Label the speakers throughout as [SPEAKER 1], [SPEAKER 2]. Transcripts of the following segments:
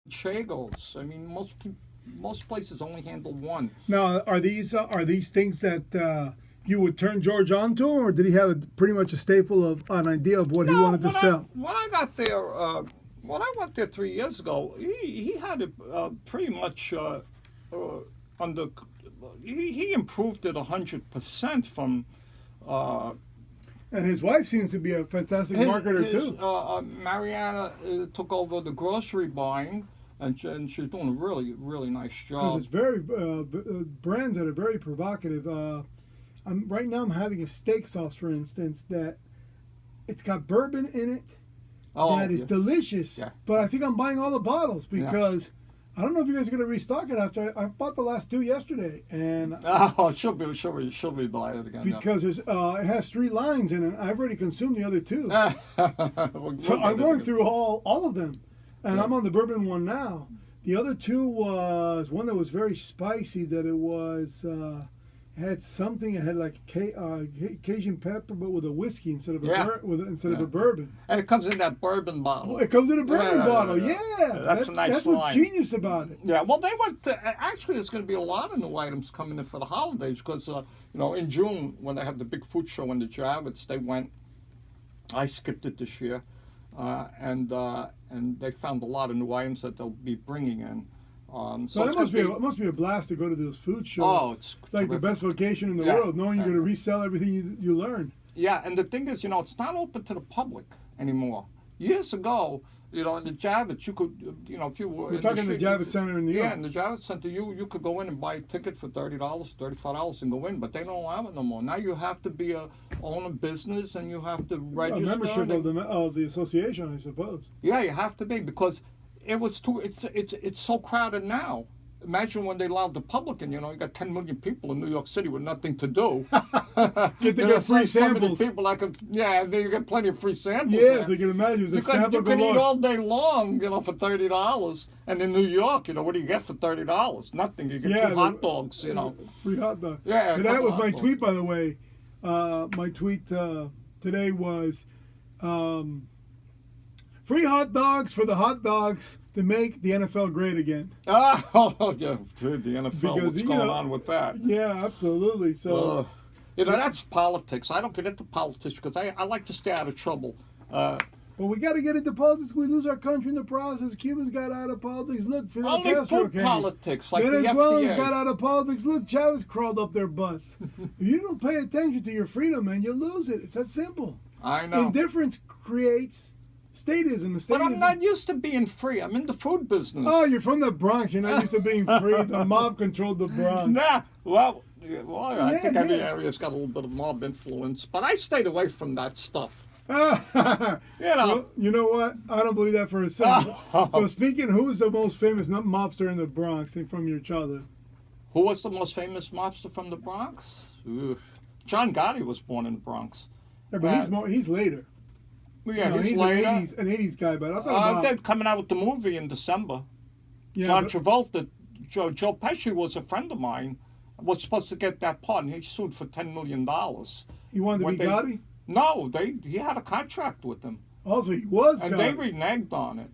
[SPEAKER 1] Chagos. I mean, most places only handle one.
[SPEAKER 2] Now, are these things that you would turn George on to, or did he have pretty much a staple of an idea of what he
[SPEAKER 1] No,
[SPEAKER 2] wanted to sell?
[SPEAKER 1] when I got there, when I went there 3 years ago, he had it pretty much under. He improved it 100% from.
[SPEAKER 2] And his wife seems to be a fantastic marketer too.
[SPEAKER 1] Mariana took over the grocery buying, and she's doing a really, really nice
[SPEAKER 2] Because
[SPEAKER 1] job.
[SPEAKER 2] it's very brands that are very provocative. Right now I'm having a steak sauce, for instance, that it's got bourbon in it. That is delicious.
[SPEAKER 1] Yeah.
[SPEAKER 2] But I think I'm buying all the bottles because I don't know if you guys are going to restock it after I bought the last 2 yesterday, and
[SPEAKER 1] She'll be buying it again.
[SPEAKER 2] because it has 3 lines in it. I've already consumed the other 2.
[SPEAKER 1] We'll
[SPEAKER 2] So
[SPEAKER 1] get
[SPEAKER 2] I'm
[SPEAKER 1] it
[SPEAKER 2] going
[SPEAKER 1] again.
[SPEAKER 2] through all of them, and
[SPEAKER 1] Yeah.
[SPEAKER 2] I'm on the bourbon one now. The other 2 was one that was very spicy. That it was had something. It had like Cajun pepper, but with a whiskey instead of a bourbon.
[SPEAKER 1] And it comes in that bourbon bottle.
[SPEAKER 2] Well, it comes in a bourbon bottle. Yeah,
[SPEAKER 1] That's a nice
[SPEAKER 2] That's what's
[SPEAKER 1] line.
[SPEAKER 2] genius about it.
[SPEAKER 1] Yeah, well, they went to, actually, there's going to be a lot of new items coming in for the holidays because, in June, when they have the big food show in the Javits, they went, I skipped it this year, and they found a lot of new items that they'll be bringing in.
[SPEAKER 2] So
[SPEAKER 1] it's
[SPEAKER 2] it must be a blast to go to those food shows.
[SPEAKER 1] Oh,
[SPEAKER 2] it's like
[SPEAKER 1] terrific.
[SPEAKER 2] the best vacation in the
[SPEAKER 1] Yeah.
[SPEAKER 2] world, knowing you're going to resell everything you learn.
[SPEAKER 1] Yeah, and the thing is, it's not open to the public anymore. Years ago, in the Javits, you could, if you were...
[SPEAKER 2] We're talking the Javits Center in New York.
[SPEAKER 1] Yeah, in the Javits Center, you could go in and buy a ticket for $30, $35 and go in, but they don't allow it no more. Now you have to own a business and you have to register.
[SPEAKER 2] A membership of the association, I suppose.
[SPEAKER 1] Yeah, you have to be because it's so crowded now. Imagine when they allowed the public in, you got 10 million people in New York City with nothing to do.
[SPEAKER 2] Get free samples.
[SPEAKER 1] People then you get plenty of free samples.
[SPEAKER 2] Yes, I can imagine. It's a sample
[SPEAKER 1] you can eat
[SPEAKER 2] galore.
[SPEAKER 1] all day long, for $30. And in New York, what do you get for $30? Nothing. You get 2 hot dogs,
[SPEAKER 2] Free hot dog.
[SPEAKER 1] Yeah,
[SPEAKER 2] And that was my
[SPEAKER 1] hot dogs.
[SPEAKER 2] tweet, by the way. My tweet today was free hot dogs for the hot dogs to make the NFL great again.
[SPEAKER 1] Oh, yeah, dude, the NFL,
[SPEAKER 2] Because,
[SPEAKER 1] what's going on with that?
[SPEAKER 2] Yeah, absolutely. So,
[SPEAKER 1] That's politics. I don't get into politics because I like to stay out of trouble.
[SPEAKER 2] but we got to get into politics. We lose our country in the process. Cubans got out of politics. Look, Fidel
[SPEAKER 1] Only
[SPEAKER 2] Castro
[SPEAKER 1] food
[SPEAKER 2] came.
[SPEAKER 1] politics, like the
[SPEAKER 2] Venezuelans
[SPEAKER 1] FDA.
[SPEAKER 2] got out of politics. Look, Chavez crawled up their butts. If you don't pay attention to your freedom, man, you'll lose it. It's that simple.
[SPEAKER 1] I know.
[SPEAKER 2] Indifference creates statism.
[SPEAKER 1] But I'm not used to being free. I'm in the food business.
[SPEAKER 2] Oh, you're from the Bronx. You're not used to being free. The mob controlled the Bronx.
[SPEAKER 1] Nah, I think every
[SPEAKER 2] yeah.
[SPEAKER 1] area's got a little bit of mob influence, but I stayed away from that stuff.
[SPEAKER 2] Well, you know what? I don't believe that for a second. So speaking, who's the most famous mobster in the Bronx from your childhood?
[SPEAKER 1] Who was the most famous mobster from the Bronx? Ooh. John Gotti was born in the Bronx.
[SPEAKER 2] Yeah, but he's later.
[SPEAKER 1] Yeah,
[SPEAKER 2] he's
[SPEAKER 1] later.
[SPEAKER 2] an 80s guy, but I'm talking about...
[SPEAKER 1] They're coming out with the movie in December.
[SPEAKER 2] Yeah,
[SPEAKER 1] John Travolta, Joe Pesci was a friend of mine, was supposed to get that part, and he sued for $10 million.
[SPEAKER 2] He wanted to be Gotti?
[SPEAKER 1] No, he had a contract with them.
[SPEAKER 2] Also, he was
[SPEAKER 1] and
[SPEAKER 2] Gotti.
[SPEAKER 1] They reneged on it.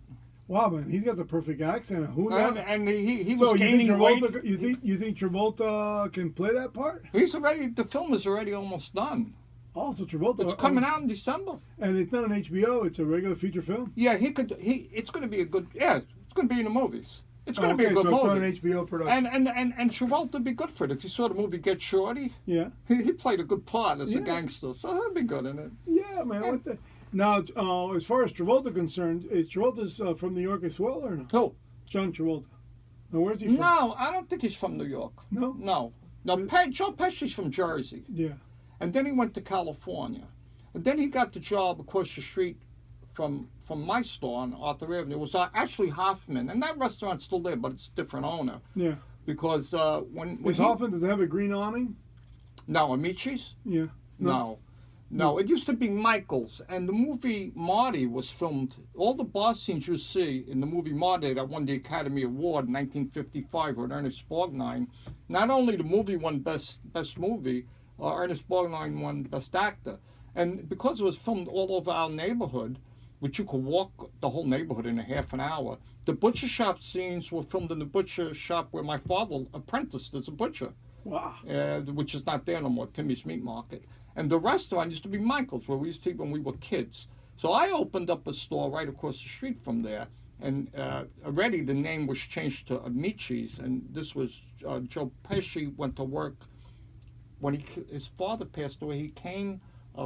[SPEAKER 2] Wow, man, he's got the perfect accent. Who
[SPEAKER 1] and he
[SPEAKER 2] so
[SPEAKER 1] was gaining weight.
[SPEAKER 2] You think Travolta can play that part?
[SPEAKER 1] The film is already almost done.
[SPEAKER 2] Also, Travolta.
[SPEAKER 1] It's coming out in December.
[SPEAKER 2] And it's not an HBO, it's a regular feature film?
[SPEAKER 1] Yeah, it's going to be a good, it's going to be in the movies. It's going to be a good
[SPEAKER 2] so
[SPEAKER 1] movie.
[SPEAKER 2] It's not an HBO production.
[SPEAKER 1] And Travolta would be good for it. If you saw the movie Get Shorty,
[SPEAKER 2] yeah,
[SPEAKER 1] he played a good part as a gangster, so he'll be good in it.
[SPEAKER 2] Yeah, man.
[SPEAKER 1] Yeah.
[SPEAKER 2] What the... Now, as far as Travolta concerned, is Travolta's from New York as well, or no?
[SPEAKER 1] Who?
[SPEAKER 2] John Travolta. Now, where's he from?
[SPEAKER 1] No, I don't think he's from New York.
[SPEAKER 2] No?
[SPEAKER 1] No, Joe Pesci's from Jersey.
[SPEAKER 2] Yeah.
[SPEAKER 1] And then he went to California. And then he got the job across the street from my store on Arthur Avenue. It was actually Hoffman. And that restaurant's still there, but it's a different owner.
[SPEAKER 2] Yeah.
[SPEAKER 1] Because when
[SPEAKER 2] Hoffman, does it have a green awning?
[SPEAKER 1] No, Amici's?
[SPEAKER 2] Yeah.
[SPEAKER 1] No, it used to be Michael's. And the movie Marty was filmed. All the bar scenes you see in the movie Marty that won the Academy Award in 1955 with Ernest Borgnine, not only the movie won Best Movie, Ernest Borgnine won Best Actor. And because it was filmed all over our neighborhood, which you could walk the whole neighborhood in a half an hour, The butcher shop scenes were filmed in the butcher shop where my father apprenticed as a butcher,
[SPEAKER 2] Wow.
[SPEAKER 1] which is not there no more, Timmy's Meat Market. And the restaurant used to be Michael's, where we used to eat when we were kids. So I opened up a store right across the street from there. And already the name was changed to Amici's. And this was Joe Pesci went to work. When his father passed away, he came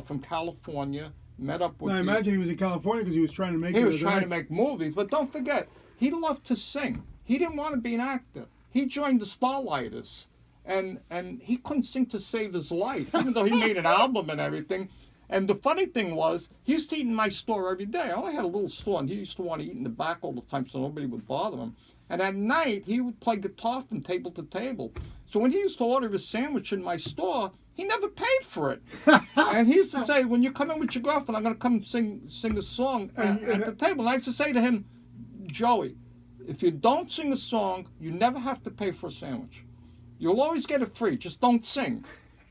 [SPEAKER 1] from California, met up with
[SPEAKER 2] Now, I imagine he was in California because he was trying to make.
[SPEAKER 1] He was trying to make movies, but don't forget, he loved to sing. He didn't want to be an actor. He joined the Starlighters, and he couldn't sing to save his life, even though he made an album and everything. And the funny thing was, he used to eat in my store every day. I only had a little store, and he used to want to eat in the back all the time so nobody would bother him. And at night, he would play guitar from table to table. So when he used to order his sandwich in my store, he never paid for it. And he used to say, when you come in with your girlfriend, I'm going to come and sing a song at the table. And I used to say to him, Joey, if you don't sing a song, you never have to pay for a sandwich. You'll always get it free. Just don't sing.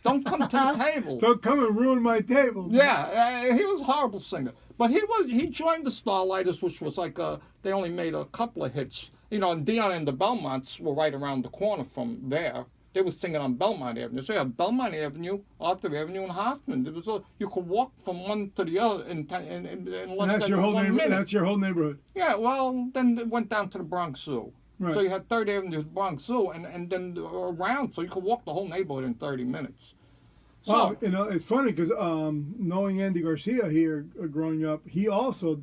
[SPEAKER 1] Don't come to the table.
[SPEAKER 2] Don't come and ruin my table.
[SPEAKER 1] Yeah, he was a horrible singer. But he joined the Starlighters, which was like they only made a couple of hits. You know, and Dion and the Belmonts were right around the corner from there. They were singing on Belmont Avenue. So you have Belmont Avenue, Arthur Avenue, and Hoffman. There was you could walk from one to the other in less than 1 minute.
[SPEAKER 2] That's your whole neighborhood.
[SPEAKER 1] Yeah, well, then it went down to the Bronx Zoo.
[SPEAKER 2] Right.
[SPEAKER 1] So you had 3rd Avenue, Bronx Zoo, and then around, so you could walk the whole neighborhood in 30 minutes. So,
[SPEAKER 2] Wow, you know, it's funny because knowing Andy Garcia here growing up, he also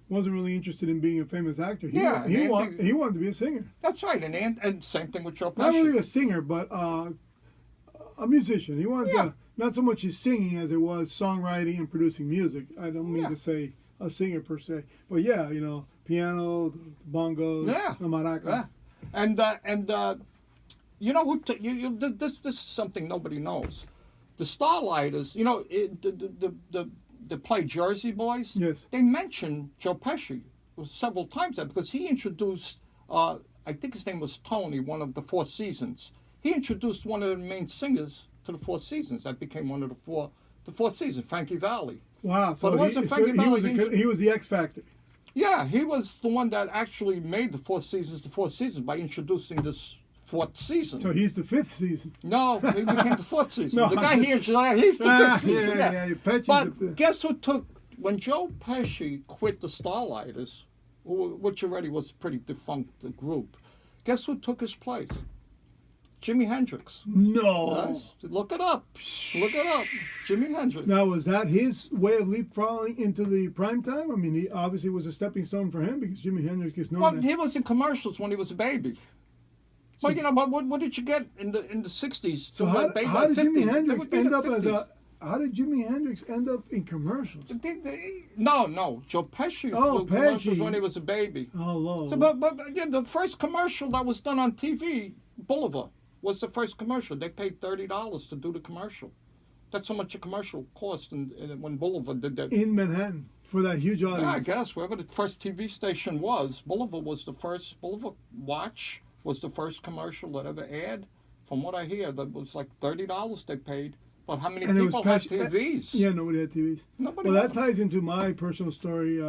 [SPEAKER 2] wasn't really interested in being a famous actor. He wanted to be a singer.
[SPEAKER 1] That's right, and same thing with Joe Pesci.
[SPEAKER 2] Not really a singer, but a musician. He wanted to, not so much his singing as it was songwriting and producing music. I don't mean to say a singer per se, but yeah, you know, piano, the bongos, the maracas.
[SPEAKER 1] Yeah. And you know who? This is something nobody knows. The Starlighters, you know, the play Jersey Boys.
[SPEAKER 2] Yes.
[SPEAKER 1] They mentioned Joe Pesci several times there because he introduced. I think his name was Tony, one of the Four Seasons. He introduced one of the main singers to the Four Seasons. That became one of the Four Seasons, Frankie Valli.
[SPEAKER 2] Wow, so,
[SPEAKER 1] But it wasn't Frankie Valli.
[SPEAKER 2] He was the X Factor.
[SPEAKER 1] Yeah, he was the one that actually made the Four Seasons by introducing this 4th season.
[SPEAKER 2] So he's the 5th season.
[SPEAKER 1] No, he became the 4th season.
[SPEAKER 2] No,
[SPEAKER 1] the guy here in July, he's the 5th season.
[SPEAKER 2] Pesci's
[SPEAKER 1] But guess who took, when Joe Pesci quit the Starlighters, which already was a pretty defunct group, guess who took his place? Jimi Hendrix.
[SPEAKER 2] No.
[SPEAKER 1] Yes, look it up. Look it up. Jimi Hendrix.
[SPEAKER 2] Now, was that his way of leapfrogging into the prime time? I mean, he obviously was a stepping stone for him because Jimi Hendrix is known
[SPEAKER 1] Well,
[SPEAKER 2] as...
[SPEAKER 1] he was in commercials when he was a baby. Well, you know, but what did you get in the 60s?
[SPEAKER 2] So how did Jimi Hendrix end up as a... How did Jimi Hendrix end up in commercials?
[SPEAKER 1] No. Joe Pesci.
[SPEAKER 2] Oh,
[SPEAKER 1] commercials
[SPEAKER 2] Pesci.
[SPEAKER 1] when he was a baby.
[SPEAKER 2] Oh, Lord.
[SPEAKER 1] So, but yeah, the first commercial that was done on TV, Boulevard, was the first commercial. They paid $30 to do the commercial. That's how much a commercial cost when Boulevard did that.
[SPEAKER 2] In Manhattan, for that huge audience.
[SPEAKER 1] Yeah, I guess, wherever the first TV station was, Boulevard was the first. Boulevard Watch was the first commercial that ever aired. From what I hear, that was like $30 they paid. But how many people had TVs?
[SPEAKER 2] Yeah, nobody had TVs.
[SPEAKER 1] Nobody.
[SPEAKER 2] Well, that ties into my personal story.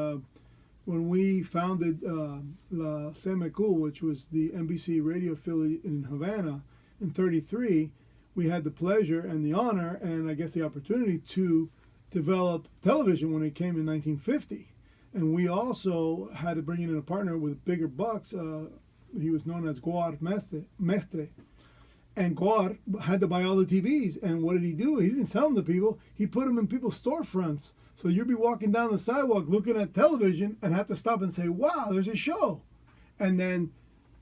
[SPEAKER 2] When we founded La CMQ, which was the NBC radio affiliate in Havana in '33, we had the pleasure and the honor and I guess the opportunity to develop television when it came in 1950. And we also had to bring in a partner with bigger bucks. He was known as Gourmet Mestre. And Gourmet had to buy all the TVs. And what did he do? He didn't sell them to people. He put them in people's storefronts. So you'd be walking down the sidewalk looking at television and have to stop and say, wow, there's a show. And then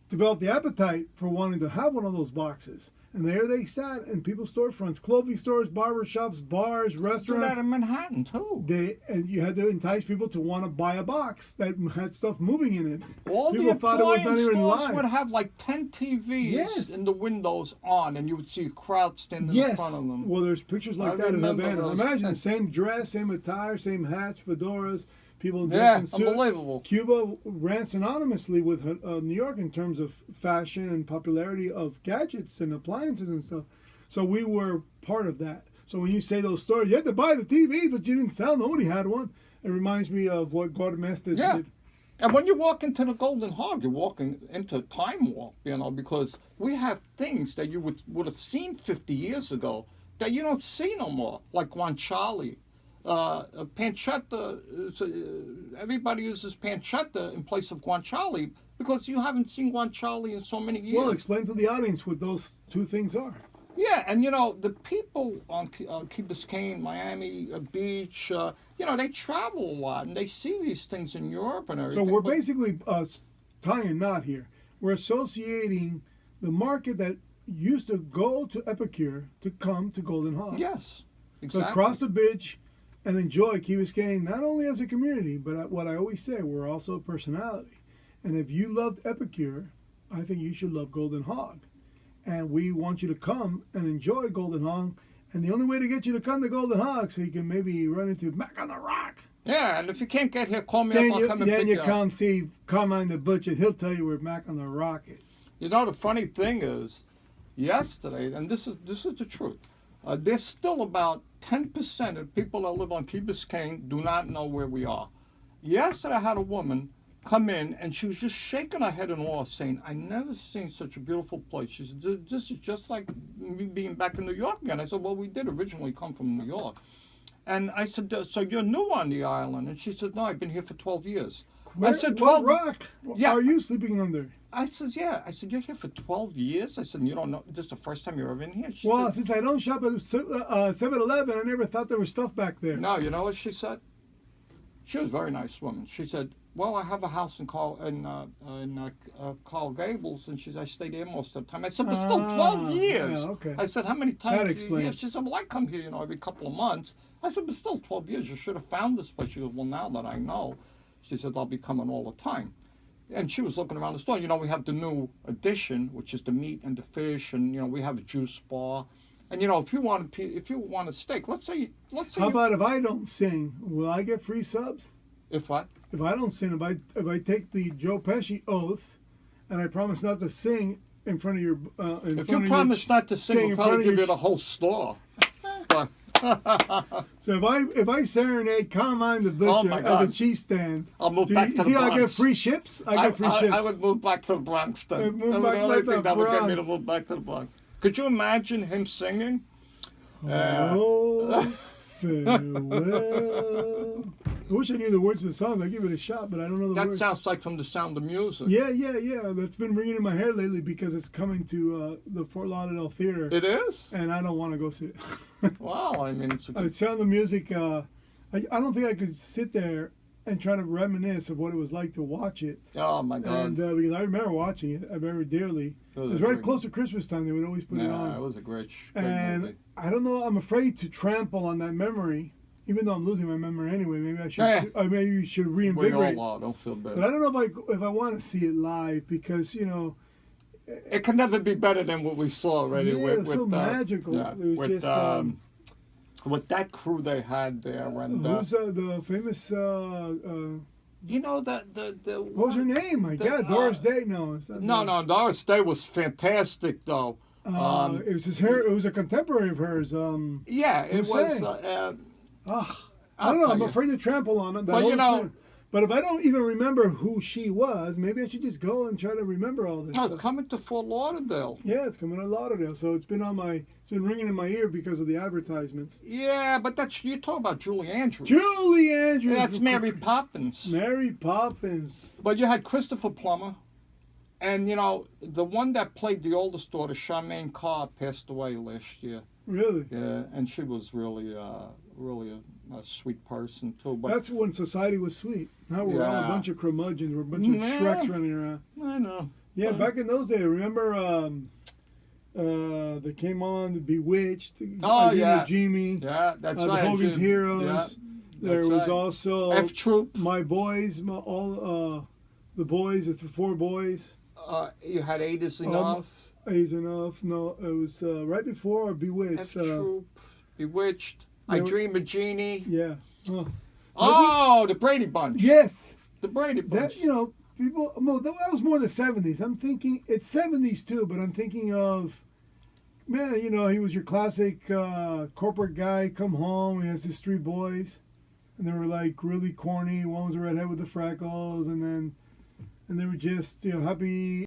[SPEAKER 2] develop the appetite for wanting to have one of those boxes. And there they sat in people's storefronts, clothing stores, barber shops, bars, restaurants.
[SPEAKER 1] Did that in Manhattan too.
[SPEAKER 2] And you had to entice people to want to buy a box that had stuff moving in it.
[SPEAKER 1] All
[SPEAKER 2] people
[SPEAKER 1] the
[SPEAKER 2] thought it was not even
[SPEAKER 1] stores
[SPEAKER 2] live.
[SPEAKER 1] would have like 10 TVs in the windows on, and you would see a crowd standing in front of them.
[SPEAKER 2] Well, there's pictures like that in
[SPEAKER 1] remember
[SPEAKER 2] Havana.
[SPEAKER 1] those.
[SPEAKER 2] Imagine the same dress, same attire, same hats, fedoras. People
[SPEAKER 1] Yeah,
[SPEAKER 2] dressed in suits.
[SPEAKER 1] unbelievable.
[SPEAKER 2] Cuba ran synonymously with New York in terms of fashion and popularity of gadgets and appliances and stuff. So we were part of that. So when you say those stories, you had to buy the TV, but you didn't sell. Nobody had one. It reminds me of what Gourmet did.
[SPEAKER 1] And when you walk into the Golden Hog, you're walking into time warp, because we have things that you would have seen 50 years ago that you don't see no more, like guanciale. Pancetta, everybody uses pancetta in place of guanciale because you haven't seen guanciale in so many years.
[SPEAKER 2] Well, explain to the audience what those two things are.
[SPEAKER 1] Yeah, and the people on Key Biscayne, Miami Beach, they travel a lot and they see these things in Europe and everything.
[SPEAKER 2] So we're basically tying a knot here. We're associating the market that used to go to Epicure to come to Golden Hog.
[SPEAKER 1] Yes, exactly.
[SPEAKER 2] So cross the bridge and enjoy Key Biscayne, not only as a community, but what I always say, we're also a personality. And if you loved Epicure, I think you should love Golden Hog. And we want you to come and enjoy Golden Hog. And the only way to get you to come to Golden Hog, so you can maybe run into MacontheRock.
[SPEAKER 1] Yeah, and if you can't get here, call me up. I'll come and pick you up.
[SPEAKER 2] Then you come see Carmine the Butcher. He'll tell you where MacontheRock is.
[SPEAKER 1] The funny thing is, yesterday, and this is the truth, there's still about 10% of people that live on Key Biscayne do not know where we are. Yesterday, I had a woman come in, and she was just shaking her head in awe, saying, "I never seen such a beautiful place." She said, "This is just like me being back in New York again." I said, "Well, we did originally come from New York." And I said, "So you're new on the island?" And she said, "No, I've been here for 12 years." I said,
[SPEAKER 2] "What rock
[SPEAKER 1] yeah.
[SPEAKER 2] are you sleeping under?"
[SPEAKER 1] I said, "Yeah." I said, "You're here for 12 years?" I said, "You don't know, this is the first time you're ever in here?" She said,
[SPEAKER 2] since I don't shop at 7-Eleven, I never thought there was stuff back there.
[SPEAKER 1] No, you know what she said? She was a very nice woman. She said, "Well, I have a house in Coral Gables," and I stay there most of the time. I said, "But still 12 years."
[SPEAKER 2] Yeah, okay.
[SPEAKER 1] I said, "How many times
[SPEAKER 2] That
[SPEAKER 1] do you
[SPEAKER 2] explains.
[SPEAKER 1] She said, "Well, I come here, every couple of months." I said, "But still 12 years. You should have found this place." She goes, "Well, now that I know," she said, "I'll be coming all the time." And she was looking around the store. We have the new addition, which is the meat and the fish, and we have a juice bar. And if you want a steak, let's say.
[SPEAKER 2] How about if I don't sing? Will I get free subs?
[SPEAKER 1] If what?
[SPEAKER 2] If I don't sing, if I take the Joe Pesci oath, and I promise not to sing in front of your.
[SPEAKER 1] If you promise not to sing, we'll probably give you the whole store. But
[SPEAKER 2] so if I serenade Carmine the Butcher at the cheese stand,
[SPEAKER 1] I'll move back to the Bronx.
[SPEAKER 2] I get free ships? I get free ships.
[SPEAKER 1] I would move back to the Bronx then.
[SPEAKER 2] That would
[SPEAKER 1] be the only thing that would get me to move back to the Bronx. Could you imagine him singing?
[SPEAKER 2] Oh, farewell. I wish I knew the words of the song. I'd give it a shot, but I don't know the words.
[SPEAKER 1] That sounds like from The Sound of Music.
[SPEAKER 2] Yeah. That's been ringing in my hair lately because it's coming to the Fort Lauderdale Theater.
[SPEAKER 1] It is?
[SPEAKER 2] And I don't want to go see it.
[SPEAKER 1] Wow, I mean, it's a good...
[SPEAKER 2] Sound of Music, I don't think I could sit there and try to reminisce of what it was like to watch it.
[SPEAKER 1] Oh, my God.
[SPEAKER 2] And because I remember watching it, I remember dearly. It was right close to Christmas time. They would always put it on.
[SPEAKER 1] Yeah, it was a great
[SPEAKER 2] movie. I don't know. I'm afraid to trample on that memory. Even though I'm losing my memory anyway, maybe I should. Maybe you should reinvigorate.
[SPEAKER 1] We all are. Don't feel bad.
[SPEAKER 2] But I don't know if I want to see it live because
[SPEAKER 1] it can never be better than what we saw already.
[SPEAKER 2] Yeah, it was so magical.
[SPEAKER 1] Yeah,
[SPEAKER 2] it was just
[SPEAKER 1] with that crew they had there, and
[SPEAKER 2] who's the famous? What was her name? My God, Doris Day. No,
[SPEAKER 1] no, Doris Day was fantastic though.
[SPEAKER 2] It was it was a contemporary of hers.
[SPEAKER 1] Yeah, it was.
[SPEAKER 2] I don't know. I'm afraid to trample on it. But if I don't even remember who she was, maybe I should just go and try to remember all this.
[SPEAKER 1] No,
[SPEAKER 2] stuff.
[SPEAKER 1] It's coming to Fort Lauderdale.
[SPEAKER 2] Yeah, it's coming to Lauderdale. So it's been ringing in my ear because of the advertisements.
[SPEAKER 1] Yeah, but you talk about Julie Andrews.
[SPEAKER 2] Julie Andrews.
[SPEAKER 1] That's Mary Poppins.
[SPEAKER 2] Mary Poppins.
[SPEAKER 1] But you had Christopher Plummer, and the one that played the oldest daughter, Charmaine Carr, passed away last year.
[SPEAKER 2] Really?
[SPEAKER 1] Yeah, and she was really a sweet person too. But
[SPEAKER 2] that's when society was sweet. Now we're all a bunch of curmudgeons. We're a bunch of Shreks running around.
[SPEAKER 1] I know.
[SPEAKER 2] Yeah, back in those days, remember they came on the Bewitched. Jimmy.
[SPEAKER 1] Yeah, that's right.
[SPEAKER 2] The Hogan's Heroes.
[SPEAKER 1] Yeah,
[SPEAKER 2] there was also
[SPEAKER 1] F Troop.
[SPEAKER 2] My Boys. The boys. The 4 boys.
[SPEAKER 1] You had Eight Is Enough.
[SPEAKER 2] Eight Enough. No, it was right before Bewitched.
[SPEAKER 1] F Troop. Bewitched. I Dream of Jeannie.
[SPEAKER 2] Yeah.
[SPEAKER 1] The Brady Bunch.
[SPEAKER 2] Yes.
[SPEAKER 1] The Brady Bunch.
[SPEAKER 2] That, people. That was more the 70s. I'm thinking it's 70s too, but I'm thinking of, man, he was your classic corporate guy. Come home. He has his 3 boys. and they were like really corny. One was a redhead with the freckles, and they were just happy